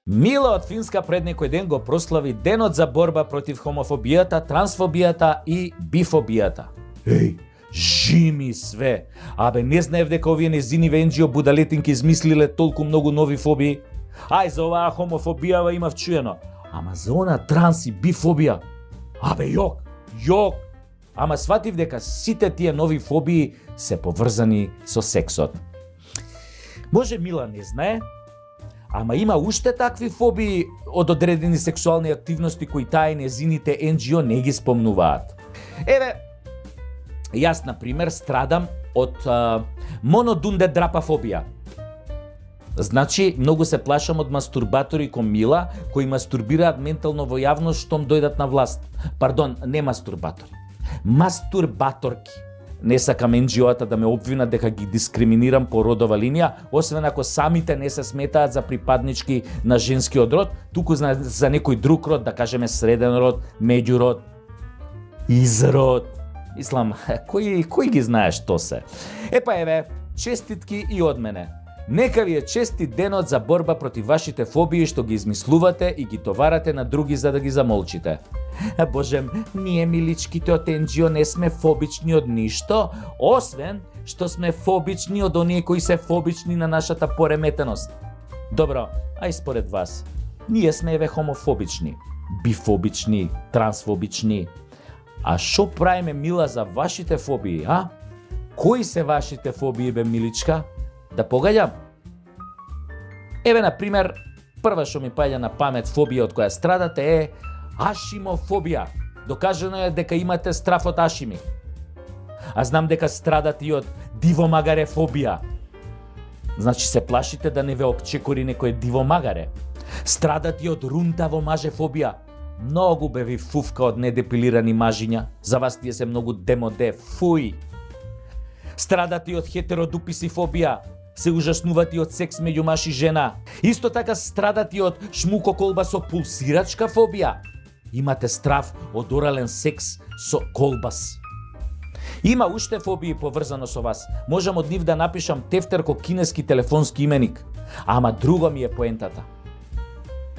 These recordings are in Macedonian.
Мила од Финска пред некој ден го прослави денот за борба против хомофобијата, трансфобијата и бифобијата. Еј, жими све! Абе, не знаев дека овие незини венџио будалетинки измислиле толку многу нови фобии. Ај, за оваа хомофобија имав чуено. Ама за она транс и бифобија, абе, јок! Ама сватив дека сите тие нови фобии се поврзани со сексот. Може Мила не знае, ама има уште такви фобии од одредени сексуални активности кои таа незините NGO не ги спомнуваат. Еве, јас, например, страдам од монодундедрапафобија. Значи, многу се плашам од мастурбатори кон Мила, кои мастурбираат ментално во јавност штом дојдат на власт. Пардон, не мастурбатори. Мастурбаторки. Не сакам NGO-та да ме обвинат дека ги дискриминирам по родова линија, освен ако самите не се сметаат за припаднички на женскиот род, туку за некој друг род, да кажеме среден род, меѓурод, изрод. Мислам, кој ги знае што се? Епа еве, честитки и од мене. Нека ви е честит денот за борба против вашите фобии што ги измислувате и ги товарате на други за да ги замолчите. Боже, ние миличките од NGO не сме фобични од ништо, освен што сме фобични од оние кои се фобични на нашата пореметеност. Добро, ај според вас, ние сме еве хомофобични, бифобични, трансфобични. А шо правиме, Мила, за вашите фобии, а? Кои се вашите фобии, бе, миличка? Да погаѓам? Еве, например, прва што ми паѓа на памет фобија од која страдате е ашимофобија. Докажано е дека имате страф од ашими. А знам дека страдате и од дивомагарефобија. Значи се плашите да не ве обчекори некој дивомагаре. Страдате и од рунтаво-мажефобија. Многу бе ви фуфка од недепилирани мажиња. За вас тие се многу демоде, фуј. Страдате и од хетеродуписифобија. Се ужаснувате од секс меѓу маж и жена. Исто така страдате од шмукоколба со пулсирачка фобија. Имате страв од орален секс со колбас. Има уште фобии поврзано со вас. Можам од нив да напишам тефтер ко кинески телефонски именик. Ама друго ми е поентата.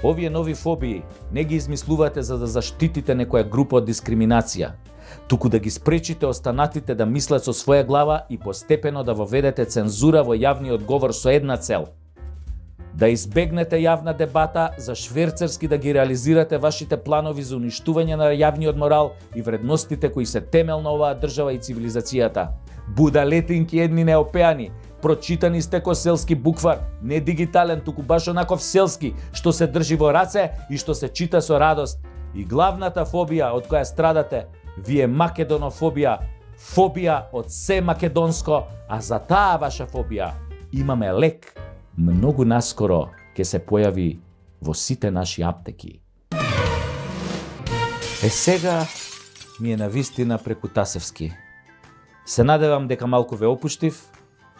Овие нови фобии не ги измислувате за да заштитите некоја група од дискриминација, туку да ги спречите останатите да мислат со своја глава и постепено да воведете цензура во јавниот говор со една цел: да избегнете јавна дебата, за шверцерски да ги реализирате вашите планови за уништување на јавниот морал и вредностите кои се темел на оваа држава и цивилизацијата. Будалетинки едни неопеани, прочитани сте ко селски буквар, не дигитален, туку баш онаков селски, што се држи во раце и што се чита со радост. И главната фобија од која страдате ви е македонофобија, фобија од се македонско, а за таа ваша фобија имаме лек. Многу наскоро ќе се појави во сите наши аптеки. Сега ми е навистина преку Тасевски. Се надевам дека малку ве опуштив,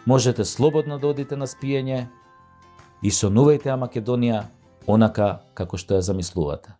можете слободно да одите на спиење и сонувајте ја Македонија онака како што ја замислувате.